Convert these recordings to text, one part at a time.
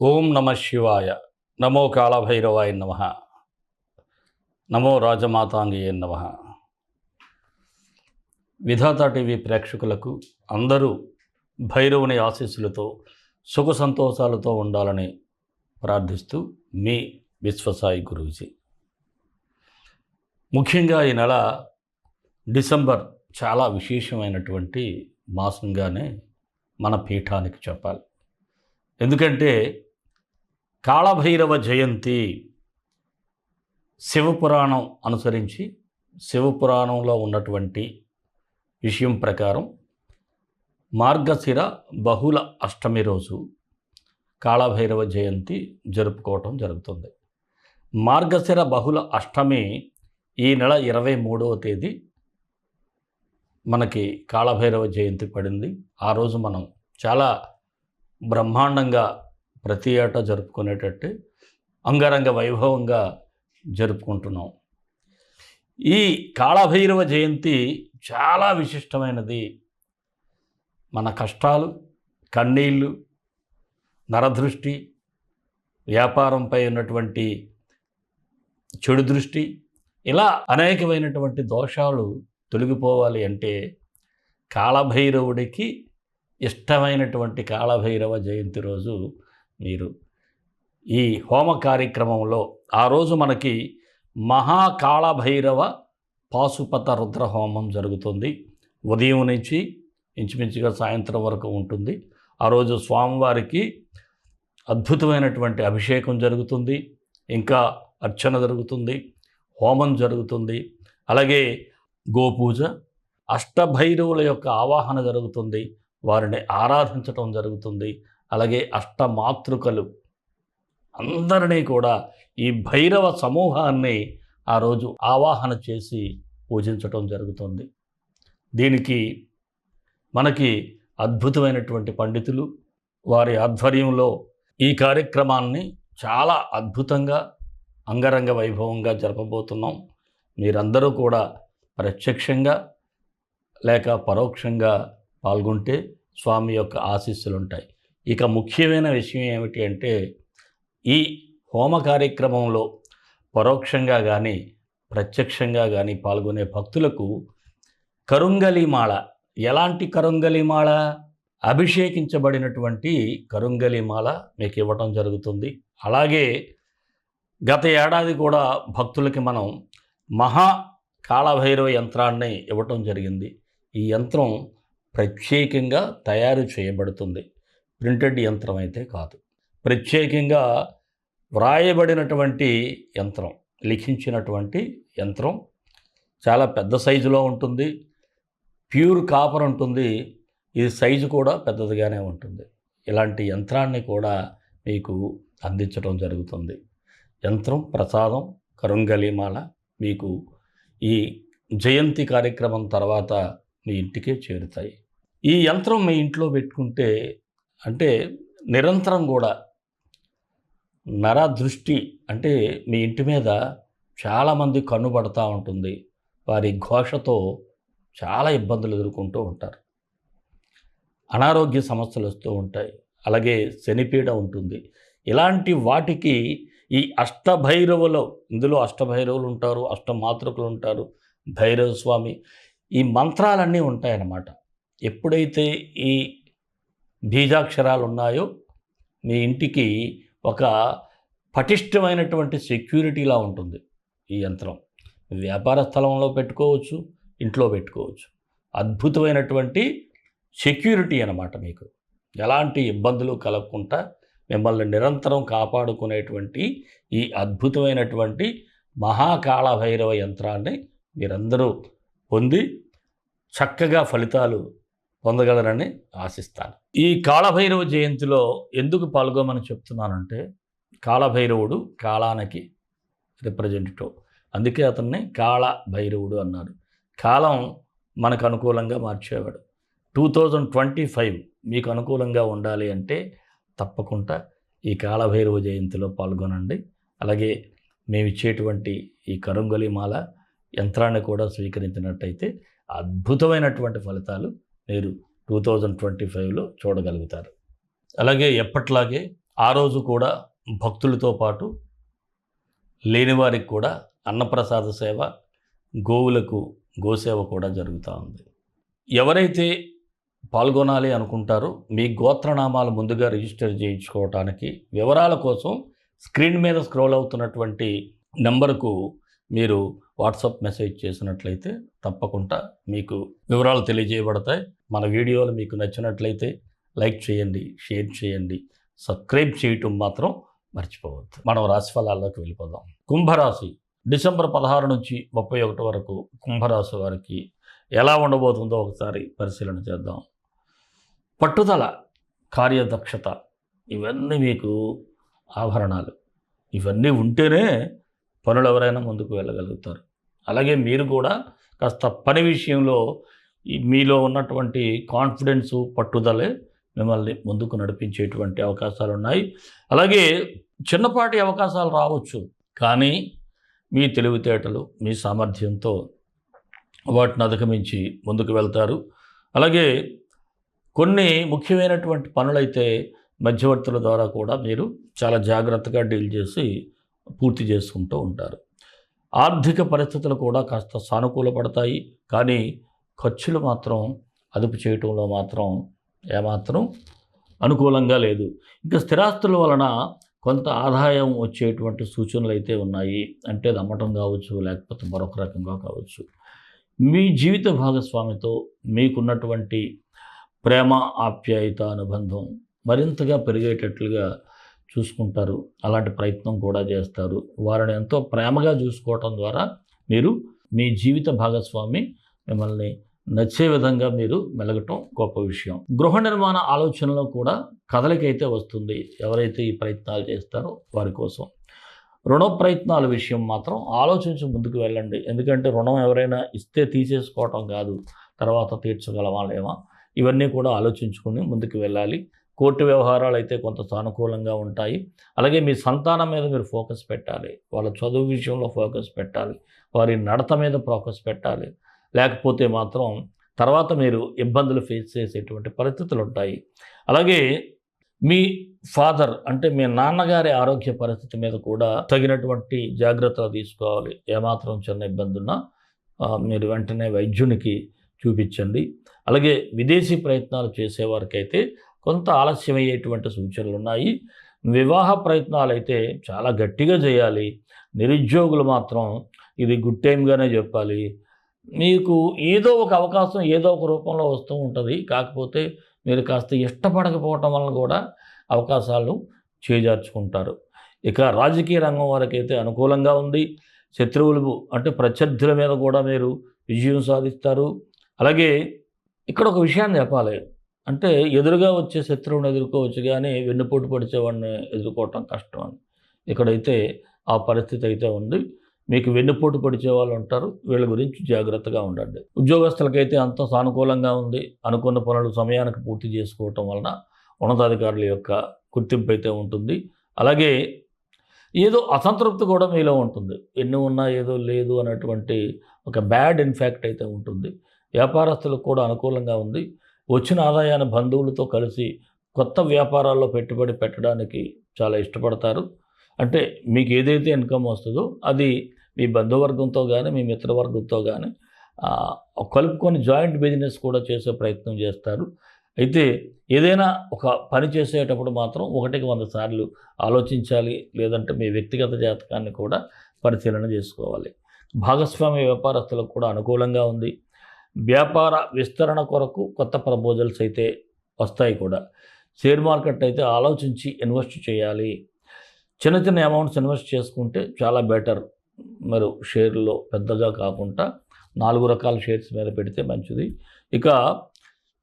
ఓం నమ శివాయ. నమో కాళభైరవాయ నమ. నమో రాజమాతాంగయే నమ. విధాత టీవీ ప్రేక్షకులకు అందరూ భైరవుని ఆశీస్సులతో సుఖ సంతోషాలతో ఉండాలని ప్రార్థిస్తూ మీ విశ్వసాయి గురూజీ. ముఖ్యంగా ఈ నెల డిసెంబర్ చాలా విశేషమైనటువంటి మాసంగానే మన పీఠానికి చెప్పాలి. ఎందుకంటే కాళభైరవ జయంతి శివపురాణం అనుసరించి శివపురాణంలో ఉన్నటువంటి విషయం ప్రకారం మార్గశిర బహుళ అష్టమి రోజు కాళభైరవ జయంతి జరుపుకోవటం జరుగుతుంది. మార్గశిర బహుళ అష్టమి ఈ నెల 23వ తేదీ మనకి కాళభైరవ జయంతి పడింది. ఆ రోజు మనం చాలా బ్రహ్మాండంగా ప్రతి ఏటా జరుపుకునేటట్టు అంగరంగ వైభవంగా జరుపుకుంటున్నాం. ఈ కాళభైరవ జయంతి చాలా విశిష్టమైనది. మన కష్టాలు, కన్నీళ్ళు, నరదృష్టి, వ్యాపారంపై ఉన్నటువంటి చెడు దృష్టి, ఇలా అనేకమైనటువంటి దోషాలు తొలగిపోవాలి అంటే కాళభైరవుడికి ఇష్టమైనటువంటి కాళభైరవ జయంతి రోజు మీరు ఈ హోమ కార్యక్రమంలో ఆ రోజు మనకి మహాకాళభైరవ పాశుపత రుద్ర హోమం జరుగుతుంది. ఉదయం నుంచి ఇంచుమించుగా సాయంత్రం వరకు ఉంటుంది. ఆ రోజు స్వామివారికి అద్భుతమైనటువంటి అభిషేకం జరుగుతుంది, ఇంకా అర్చన జరుగుతుంది, హోమం జరుగుతుంది, అలాగే గోపూజ, అష్టభైరవుల యొక్క ఆవాహన జరుగుతుంది, వారిని ఆరాధించటం జరుగుతుంది. అలాగే అష్టమాతృకలు అందరినీ కూడా ఈ భైరవ సమూహాన్ని ఆ రోజు ఆవాహన చేసి పూజించటం జరుగుతుంది. దీనికి మనకి అద్భుతమైనటువంటి పండితులు వారి ఆధ్వర్యంలో ఈ కార్యక్రమాన్ని చాలా అద్భుతంగా అంగరంగ వైభవంగా జరపబోతున్నాం. మీరందరూ కూడా ప్రత్యక్షంగా లేక పరోక్షంగా పాల్గొంటే స్వామి యొక్క ఆశీస్సులు ఉంటాయి. ఇక ముఖ్యమైన విషయం ఏమిటి అంటే ఈ హోమ కార్యక్రమంలో పరోక్షంగా కానీ ప్రత్యక్షంగా కానీ పాల్గొనే భక్తులకు కరుంగలిమాల, ఎలాంటి కరుంగలిమాల? అభిషేకించబడినటువంటి కరుంగలిమాల మీకు ఇవ్వటం జరుగుతుంది. అలాగే గత ఏడాది కూడా భక్తులకి మనం మహా కాళభైరవ యంత్రాన్ని ఇవ్వటం జరిగింది. ఈ యంత్రం ప్రత్యేకంగా తయారు చేయబడుతుంది, ప్రింటెడ్ యంత్రం అయితే కాదు. ప్రత్యేకంగా వ్రాయబడినటువంటి యంత్రం, లిఖించినటువంటి యంత్రం చాలా పెద్ద సైజులో ఉంటుంది. ప్యూర్ కాపర్ ఉంటుంది. ఇది సైజు కూడా పెద్దదిగానే ఉంటుంది. ఇలాంటి యంత్రాన్ని కూడా మీకు అందించడం జరుగుతుంది. యంత్రం, ప్రసాదం, కరుంగలిమాల మీకు ఈ జయంతి కార్యక్రమం తర్వాత మీ ఇంటికే చేరుతాయి. ఈ యంత్రం మీ ఇంట్లో పెట్టుకుంటే అంటే నిరంతరం కూడా నరదృష్టి అంటే మీ ఇంటి మీద చాలామంది కన్నుబడతా ఉంటుంది. వారి ఘోషతో చాలా ఇబ్బందులు ఎదుర్కొంటూ ఉంటారు. అనారోగ్య సమస్యలు వస్తూ ఉంటాయి. అలాగే శనిపీడ ఉంటుంది. ఇలాంటి వాటికి ఈ అష్టభైరవులు, ఇందులో అష్టభైరవులు ఉంటారు, అష్టమాతృకులు ఉంటారు, భైరవ స్వామి, ఈ మంత్రాలన్నీ ఉంటాయన్నమాట. ఎప్పుడైతే ఈ బీజాక్షరాలు ఉన్నాయో మీ ఇంటికి ఒక పటిష్టమైనటువంటి సెక్యూరిటీలా ఉంటుంది. ఈ యంత్రం వ్యాపార స్థలంలో పెట్టుకోవచ్చు, ఇంట్లో పెట్టుకోవచ్చు. అద్భుతమైనటువంటి సెక్యూరిటీ అన్నమాట. మీకు ఎలాంటి ఇబ్బందులు కలగకుండా మిమ్మల్ని నిరంతరం కాపాడుకునేటువంటి ఈ అద్భుతమైనటువంటి మహాకాళభైరవ యంత్రాన్ని మీరందరూ పొంది చక్కగా ఫలితాలు పొందగలరని ఆశిస్తాను. ఈ కాళభైరవ జయంతిలో ఎందుకు పాల్గొమని చెప్తున్నానంటే కాళభైరవుడు కాలానికి రిప్రజెంటేటివ్, అందుకే అతన్ని కాళభైరవుడు అన్నారు. కాలం మనకు అనుకూలంగా మార్చేవాడు. 2025 మీకు అనుకూలంగా ఉండాలి అంటే తప్పకుండా ఈ కాళభైరవ జయంతిలో పాల్గొనండి. అలాగే మేము ఇచ్చేటువంటి ఈ కరుంగలిమాల యంత్రాన్ని కూడా స్వీకరించినట్టయితే అద్భుతమైనటువంటి ఫలితాలు మీరు 2025లో చూడగలుగుతారు. అలాగే ఎప్పట్లాగే ఆ రోజు కూడా భక్తులతో పాటు లేనివారికి కూడా అన్నప్రసాద సేవ, గోవులకు గోసేవ కూడా జరుగుతూ ఉంది. ఎవరైతే పాల్గొనాలి అనుకుంటారో మీ గోత్రనామాలు ముందుగా రిజిస్టర్ చేయించుకోవటానికి వివరాల కోసం స్క్రీన్ మీద స్క్రోల్ అవుతున్నటువంటి నెంబర్కు మీరు వాట్సాప్ మెసేజ్ చేసినట్లయితే తప్పకుండా మీకు వివరాలు తెలియజేయబడతాయి. మన వీడియోలు మీకు నచ్చినట్లయితే లైక్ చేయండి, షేర్ చేయండి, సబ్స్క్రైబ్ చేయటం మాత్రం మర్చిపోవద్దు. మనం రాశిఫలాల్లోకి వెళ్ళిపోదాం. కుంభరాశి డిసెంబర్ 16 నుంచి 31 వరకు కుంభరాశి వారికి ఎలా ఉండబోతుందో ఒకసారి పరిశీలన చేద్దాం. పట్టుదల, కార్యదక్షత ఇవన్నీ మీకు ఆభరణాలు. ఇవన్నీ ఉంటేనే పనులు ఎవరైనా ముందుకు వెళ్ళగలుగుతారు. అలాగే మీరు కూడా కాస్త పని విషయంలో మీలో ఉన్నటువంటి కాన్ఫిడెన్సు, పట్టుదలే మిమ్మల్ని ముందుకు నడిపించేటువంటి అవకాశాలు ఉన్నాయి. అలాగే చిన్నపాటి అవకాశాలు రావచ్చు, కానీ మీ తెలివితేటలు, మీ సామర్థ్యంతో వాటిని అధిగమించి ముందుకు వెళ్తారు. అలాగే కొన్ని ముఖ్యమైనటువంటి పనులైతే మధ్యవర్తుల ద్వారా కూడా మీరు చాలా జాగ్రత్తగా డీల్ చేసి పూర్తి చేసుకుంటూ ఉంటారు. ఆర్థిక పరిస్థితులు కూడా కాస్త సానుకూలపడతాయి, కానీ ఖర్చులు మాత్రం అదుపు చేయటంలో మాత్రం ఏమాత్రం అనుకూలంగా లేదు. ఇంకా స్థిరాస్తుల వలన కొంత ఆదాయం వచ్చేటువంటి సూచనలు అయితే ఉన్నాయి. అంటే అది అమ్మటం కావచ్చు, లేకపోతే మరొక రకంగా కావచ్చు. మీ జీవిత భాగస్వామితో మీకున్నటువంటి ప్రేమ, ఆప్యాయత, అనుబంధం మరింతగా పెరిగేటట్లుగా చూసుకుంటారు. అలాంటి ప్రయత్నం కూడా చేస్తారు. వారిని ఎంతో ప్రేమగా చూసుకోవటం ద్వారా మీరు మీ జీవిత భాగస్వామి మిమ్మల్ని నచ్చే విధంగా మీరు మెలగటం గొప్ప విషయం. గృహ నిర్మాణ ఆలోచనలో కూడా కదలికైతే వస్తుంది ఎవరైతే ఈ ప్రయత్నాలు చేస్తారో వారి కోసం. రుణ ప్రయత్నాల విషయం మాత్రం ఆలోచించి ముందుకు వెళ్ళండి. ఎందుకంటే రుణం ఎవరైనా ఇస్తే తీసేసుకోవటం కాదు, తర్వాత తీర్చగలమా లేవా ఇవన్నీ కూడా ఆలోచించుకుని ముందుకు వెళ్ళాలి. కోర్టు వ్యవహారాలు అయితే కొంత సానుకూలంగా ఉంటాయి. అలాగే మీ సంతానం మీద మీరు ఫోకస్ పెట్టాలి. వాళ్ళ చదువు విషయంలో ఫోకస్ పెట్టాలి. వారి నడత మీద ఫోకస్ పెట్టాలి. లేకపోతే మాత్రం తర్వాత మీరు ఇబ్బందులు ఫేస్ చేసేటువంటి పరిస్థితులు ఉంటాయి. అలాగే మీ ఫాదర్ అంటే మీ నాన్నగారి ఆరోగ్య పరిస్థితి మీద కూడా తగినటువంటి జాగ్రత్తలు తీసుకోవాలి. ఏమాత్రం చిన్న ఇబ్బంది ఉన్నా మీరు వెంటనే వైద్యునికి చూపించండి. అలాగే విదేశీ ప్రయత్నాలు చేసేవారికైతే కొంత ఆలస్యమయ్యేటువంటి సూచనలు ఉన్నాయి. వివాహ ప్రయత్నాలు అయితే చాలా గట్టిగా చేయాలి. నిరుద్యోగులు మాత్రం ఇది గుడ్ టైంగానే చెప్పాలి. మీకు ఏదో ఒక అవకాశం ఏదో ఒక రూపంలో వస్తూ ఉంటుంది. కాకపోతే మీరు కాస్త ఇష్టపడకపోవటం వలన కూడా అవకాశాలు చేజార్చుకుంటారు. ఇక రాజకీయ రంగం వారికైతే అనుకూలంగా ఉంది. శత్రువులు అంటే ప్రత్యర్థుల మీద కూడా మీరు విజయం సాధిస్తారు. అలాగే ఇక్కడ ఒక విషయాన్ని చెప్పాలి. అంటే ఎదురుగా వచ్చే శత్రువుని ఎదుర్కోవచ్చు, కానీ వెన్నుపోటు పొడిచేవాడిని ఎదుర్కోవటం కష్టం అని. ఇక్కడైతే ఆ పరిస్థితి అయితే ఉంది. మీకు వెన్నుపోటు పొడిచే వాళ్ళు ఉంటారు. వీళ్ళ గురించి జాగ్రత్తగా ఉండండి. ఉద్యోగస్తులకైతే అంత సానుకూలంగా ఉంది. అనుకున్న పనులు సమయానికి పూర్తి చేసుకోవటం వలన ఉన్నతాధికారుల యొక్క గుర్తింపు అయితే ఉంటుంది. అలాగే ఏదో అసంతృప్తి కూడా మీలో ఉంటుంది. ఎన్ని ఉన్నా ఏదో లేదు అనేటువంటి ఒక బ్యాడ్ ఇన్ఫాక్ట్ అయితే ఉంటుంది. వ్యాపారస్తులకు కూడా అనుకూలంగా ఉంది. వచ్చిన ఆదాయాన్ని బంధువులతో కలిసి కొత్త వ్యాపారాల్లో పెట్టుబడి పెట్టడానికి చాలా ఇష్టపడతారు. అంటే మీకు ఏదైతే ఇన్కమ్ వస్తుందో అది మీ బంధువర్గంతో కానీ మీ మిత్రవర్గంతో కానీ కలుపుకొని జాయింట్ బిజినెస్ కూడా చేసే ప్రయత్నం చేస్తారు. అయితే ఏదైనా ఒక పని చేసేటప్పుడు మాత్రం 1కి 100 సార్లు ఆలోచించాలి. లేదంటే మీ వ్యక్తిగత జాతకాన్ని కూడా పరిశీలన చేసుకోవాలి. భాగస్వామ్య వ్యాపారస్తులకు కూడా అనుకూలంగా ఉంది. వ్యాపార విస్తరణ కొరకు కొత్త ప్రపోజల్స్ అయితే వస్తాయి కూడా. షేర్ మార్కెట్ అయితే ఆలోచించి ఇన్వెస్ట్ చేయాలి. చిన్న చిన్న అమౌంట్స్ ఇన్వెస్ట్ చేసుకుంటే చాలా బెటర్. మరి షేర్లో పెద్దగా కాకుండా 4 రకాల షేర్స్ మీద పెడితే మంచిది. ఇక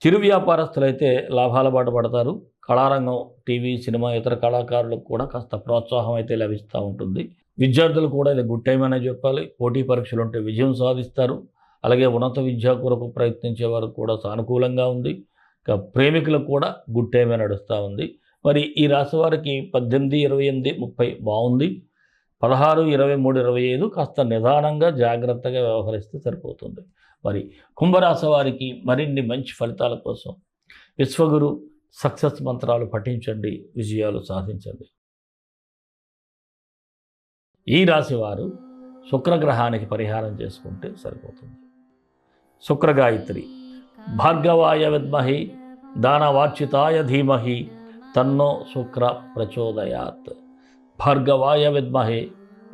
చిరు వ్యాపారస్తులైతే లాభాల బాట పడతారు. కళారంగం, టీవీ, సినిమా, ఇతర కళాకారులకు కూడా కాస్త ప్రోత్సాహం అయితే లభిస్తూ ఉంటుంది. విద్యార్థులు కూడా ఇది గుడ్ టైం అనే చెప్పాలి. పోటీ పరీక్షలు ఉంటే విజయం సాధిస్తారు. అలాగే ఉన్నత విద్యా కొరకు ప్రయత్నించే వారికి కూడా సానుకూలంగా ఉంది. ఇక ప్రేమికులకు కూడా గుడ్ టైమే నడుస్తూ ఉంది. మరి ఈ రాశి వారికి 18, 28, 30 బాగుంది. 16, 23, 25 కాస్త నిదానంగా జాగ్రత్తగా వ్యవహరిస్తే సరిపోతుంది. మరి కుంభరాశి వారికి మరిన్ని మంచి ఫలితాల కోసం విశ్వగురు సక్సెస్ మంత్రాలు పఠించండి, విజయాలు సాధించండి. ఈ రాశి వారు శుక్రగ్రహానికి పరిహారం చేసుకుంటే సరిపోతుంది. శుక్రగాయత్రి. భార్గవాయ విద్మహి దానవాచ్యుతాయ ధీమహి తన్నో శుక్ర ప్రచోదయాత్. భార్గవాయ విద్మహి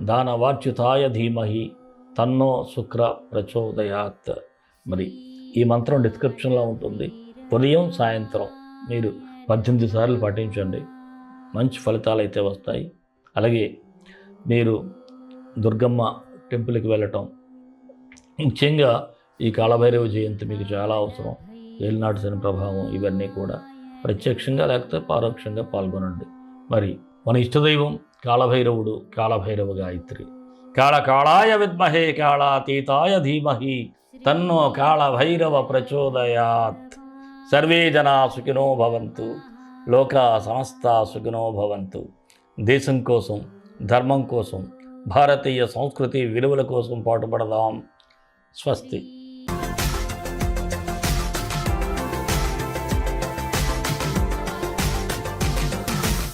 దానవాచ్యుతాయ ధీమహి తన్నో శుక్ర ప్రచోదయాత్. మరి ఈ మంత్రం డిస్క్రిప్షన్లో ఉంటుంది. ఉదయం సాయంత్రం మీరు 18 సార్లు పఠించండి, మంచి ఫలితాలు అయితే వస్తాయి. అలాగే మీరు దుర్గమ్మ టెంపుల్కి వెళ్ళటం, ముఖ్యంగా ఈ కాళభైరవ జయంతి మీకు చాలా అవసరం. ఏలినాటి శని ప్రభావం ఇవన్నీ కూడా ప్రత్యక్షంగా లేకపోతే పరోక్షంగా పాల్గొనండి. మరి మన ఇష్టదైవం కాళభైరవుడు, కాళభైరవ గాయత్రి. కాళాయ విద్మహే కాళాతీతాయ ధీమహి తన్నో కాళభైరవ ప్రచోదయాత్. సర్వే జనా సుఖినో భవంతు, లోకా సమస్తా సుఖినో భవంతు. దేశం కోసం, ధర్మం కోసం, భారతీయ సంస్కృతి విలువల కోసం పాటుపడదాం. స్వస్తి.